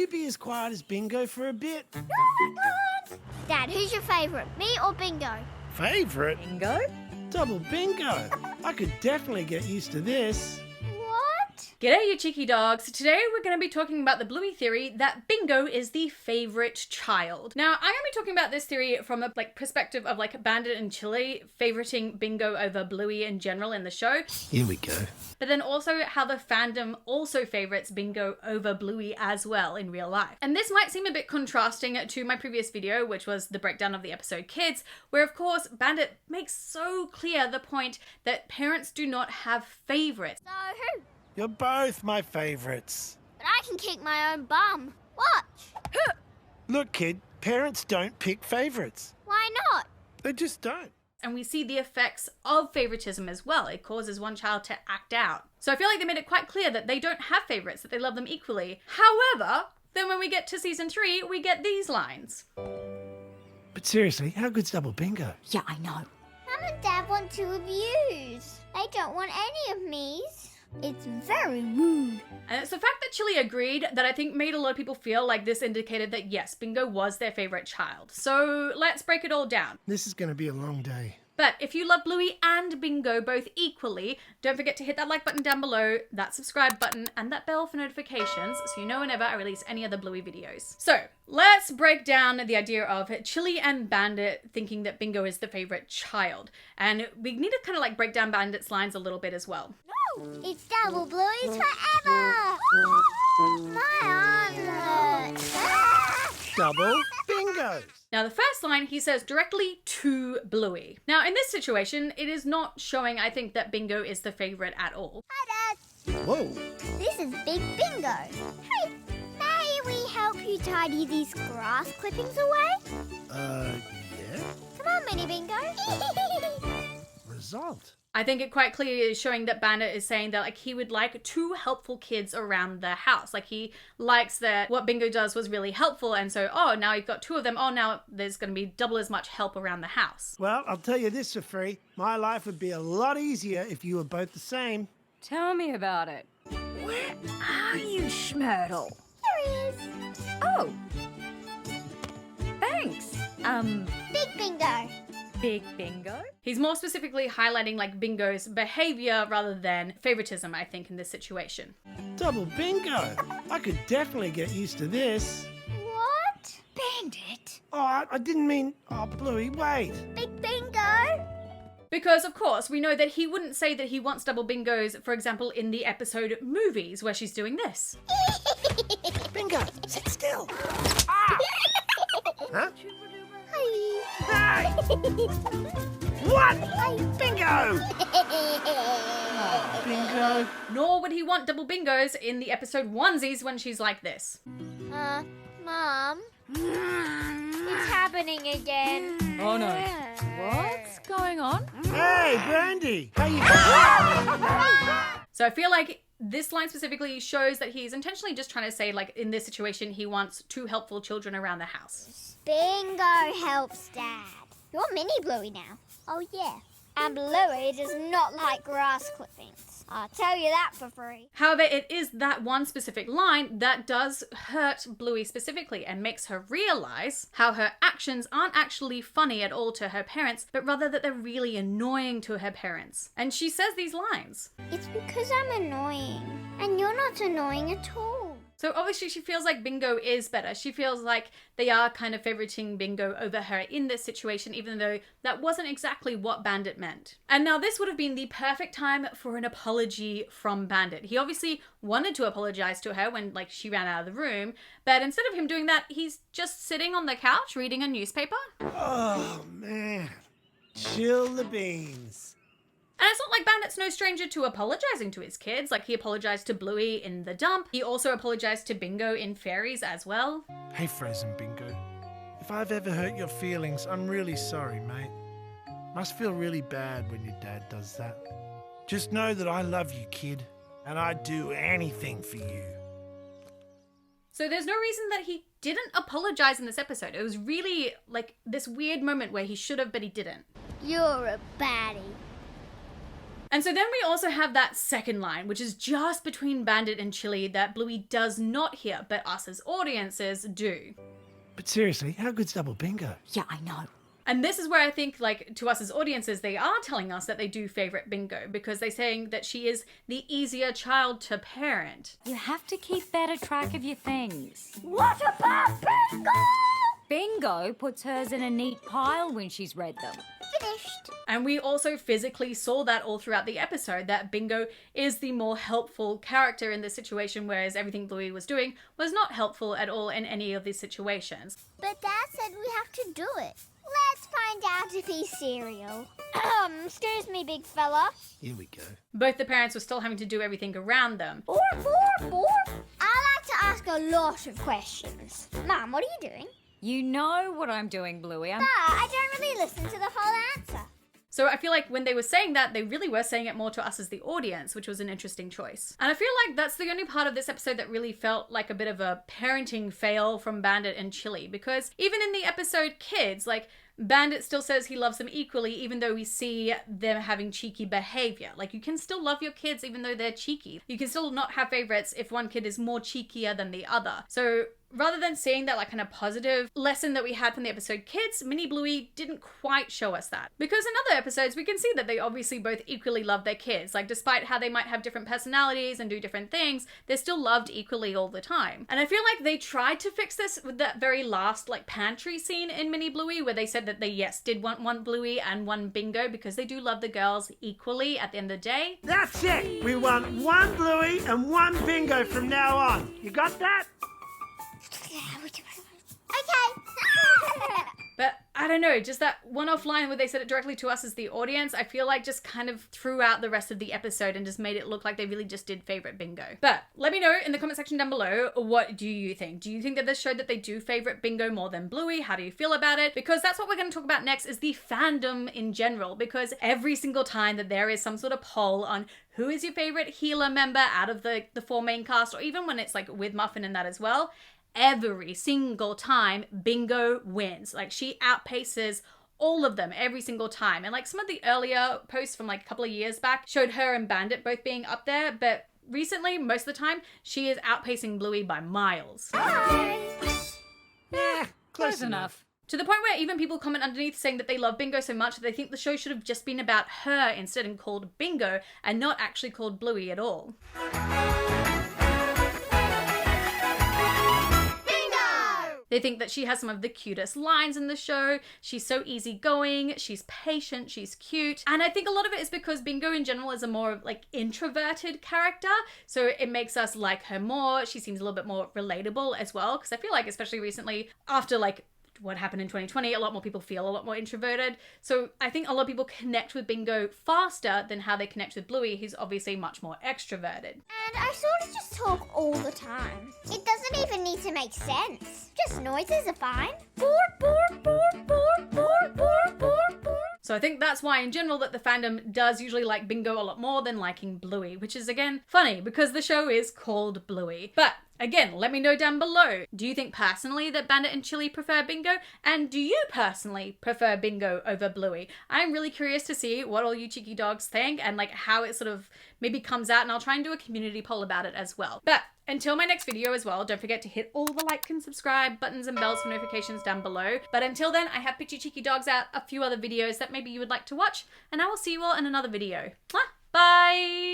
be as quiet as Bingo for a bit? Dad, who's your favourite, me or Bingo? Favourite? Bingo? Double Bingo. I could definitely get used to this. What? G'day, you cheeky dogs. Today we're going to be talking about the Bluey theory that Bingo is the favourite child. Now, I'm going to be talking about this theory from a perspective of Bandit and Chili favoriting Bingo over Bluey in general in the show. Here we go. But then also how the fandom also favourites Bingo over Bluey as well in real life. And this might seem a bit contrasting to my previous video, which was the breakdown of the episode Kids, where of course Bandit makes so clear the point that parents do not have favourites. So who? You're both my favourites. But I can kick my own bum. Watch. Look, kid, parents don't pick favourites. Why not? They just don't. And we see the effects of favoritism as well. It causes one child to act out. So I feel like they made it quite clear that they don't have favorites, that they love them equally. However, then when we get to season 3, we get these lines. But seriously, how good's Double Bingo? Yeah, I know. Mum and Dad want to abuse. They don't want any of me's. It's very rude. And it's the fact that Chili agreed that I think made a lot of people feel like this indicated that yes, Bingo was their favorite child. So let's break it all down. This is going to be a long day. But if you love Bluey and Bingo both equally, don't forget to hit that like button down below, that subscribe button, and that bell for notifications so you know whenever I release any other Bluey videos. So let's break down the idea of Chili and Bandit thinking that Bingo is the favorite child. And we need to kind of break down Bandit's lines a little bit as well. It's Double Bluey's forever. My arm hurts. Double Bingo. Now the first line he says directly to Bluey. Now in this situation, it is not showing, I think, that Bingo is the favorite at all. Hi, Dad. Whoa. This is Big Bingo. Hey, may we help you tidy these grass clippings away? Yeah? Come on, Mini Bingo. Result. I think it quite clearly is showing that Bandit is saying that he would like 2 helpful kids around the house. He likes that what Bingo does was really helpful, and so, oh, now you've got 2 of them. Oh, now there's going to be double as much help around the house. Well, I'll tell you this for free. My life would be a lot easier if you were both the same. Tell me about it. Where are you, Schmurtle? Here he is. Oh. Thanks. Big Bingo. Big Bingo? He's more specifically highlighting Bingo's behavior rather than favoritism, I think, in this situation. Double Bingo. I could definitely get used to this. What? Bandit? Oh, I didn't mean... Oh, Bluey, wait. Big Bingo. Because, of course, we know that he wouldn't say that he wants double bingos, for example, in the episode Movies, where she's doing this. Bingo, sit still. Ah! Huh? Hi. Hey! What? Bingo! Bingo. Nor would he want double bingos in the episode Onesies when she's like this. Mom. It's happening again. Oh no. What's going on? Hey, Brandy. How you So I feel like this line specifically shows that he's intentionally just trying to say, in this situation, he wants 2 helpful children around the house. Bingo helps Dad. You're Mini Bluey now. Oh, yeah. And Bluey does not like grass clippings. I'll tell you that for free. However, it is that one specific line that does hurt Bluey specifically and makes her realize how her actions aren't actually funny at all to her parents, but rather that they're really annoying to her parents. And she says these lines. It's because I'm annoying. And you're not annoying at all. So obviously she feels like Bingo is better. She feels like they are kind of favoriting Bingo over her in this situation, even though that wasn't exactly what Bandit meant. And now this would have been the perfect time for an apology from Bandit. He obviously wanted to apologize to her when she ran out of the room, but instead of him doing that, he's just sitting on the couch reading a newspaper. Oh, man. Chill the beans. And it's not like Bandit's no stranger to apologizing to his kids. He apologized to Bluey in The Dump. He also apologized to Bingo in Fairies as well. Hey, Frozen Bingo. If I've ever hurt your feelings, I'm really sorry, mate. Must feel really bad when your dad does that. Just know that I love you, kid, and I'd do anything for you. So there's no reason that he didn't apologize in this episode. It was really this weird moment where he should have, but he didn't. You're a baddie. And so then we also have that second line, which is just between Bandit and Chili that Bluey does not hear, but us as audiences do. But seriously, how good's double bingo? Yeah, I know. And this is where I think, like, to us as audiences, they are telling us that they do favorite Bingo because they're saying that she is the easier child to parent. You have to keep better track of your things. What about Bingo? Bingo puts hers in a neat pile when she's read them. Finished. And we also physically saw that all throughout the episode, that Bingo is the more helpful character in this situation, whereas everything Bluey was doing was not helpful at all in any of these situations. But Dad said we have to do it. Let's find out if he's cereal. Excuse me, big fella. Here we go. Both the parents were still having to do everything around them. I like to ask a lot of questions. Mum, what are you doing? You know what I'm doing, Bluey. But I don't really listen to the whole answer. So I feel like when they were saying that, they really were saying it more to us as the audience, which was an interesting choice. And I feel like that's the only part of this episode that really felt like a bit of a parenting fail from Bandit and Chili, because even in the episode Kids, like, Bandit still says he loves them equally, even though we see them having cheeky behavior. Like, you can still love your kids even though they're cheeky. You can still not have favorites if one kid is more cheekier than the other. So rather than seeing that like kind of positive lesson that we had from the episode Kids, Mini Bluey didn't quite show us that. Because in other episodes, we can see that they obviously both equally love their kids. Like, despite how they might have different personalities and do different things, they're still loved equally all the time. And I feel like they tried to fix this with that very last like pantry scene in Mini Bluey, where they said that they, yes, did want one Bluey and one Bingo because they do love the girls equally at the end of the day. That's it. We want one Bluey and one Bingo from now on. You got that? Okay. But I don't know, just that one-off line where they said it directly to us as the audience, I feel like just kind of threw out the rest of the episode and just made it look like they really just did favorite Bingo. But let me know in the comment section down below, what do you think? Do you think that this showed that they do favorite Bingo more than Bluey? How do you feel about it? Because that's what we're going to talk about next, is the fandom in general, because every single time that there is some sort of poll on who is your favorite healer member out of the four main cast, or even when it's like with Muffin and that as well, every single time Bingo wins. Like, she outpaces all of them every single time. And like some of the earlier posts from like a couple of years back showed her and Bandit both being up there, but recently, most of the time, she is outpacing Bluey by miles. Yeah, Close enough. To the point where even people comment underneath saying that they love Bingo so much that they think the show should have just been about her instead and called Bingo and not actually called Bluey at all. They think that she has some of the cutest lines in the show. She's so easygoing, she's patient, she's cute. And I think a lot of it is because Bingo in general is a more like introverted character. So it makes us like her more. She seems a little bit more relatable as well. Because I feel like especially recently after like what happened in 2020, a lot more people feel a lot more introverted. So I think a lot of people connect with Bingo faster than how they connect with Bluey, who's obviously much more extroverted. And I sort of just talk all the time. It doesn't even need to make sense. Just noises are fine. So I think that's why in general that the fandom does usually like Bingo a lot more than liking Bluey, which is again funny because the show is called Bluey. But again, let me know down below. Do you think personally that Bandit and Chili prefer Bingo? And do you personally prefer Bingo over Bluey? I'm really curious to see what all you cheeky dogs think and like how it sort of maybe comes out, and I'll try and do a community poll about it as well. But until my next video as well, don't forget to hit all the like and subscribe buttons and bells for notifications down below. But until then, I have Pitchy Cheeky Dogs out a few other videos that maybe you would like to watch, and I will see you all in another video. Bye!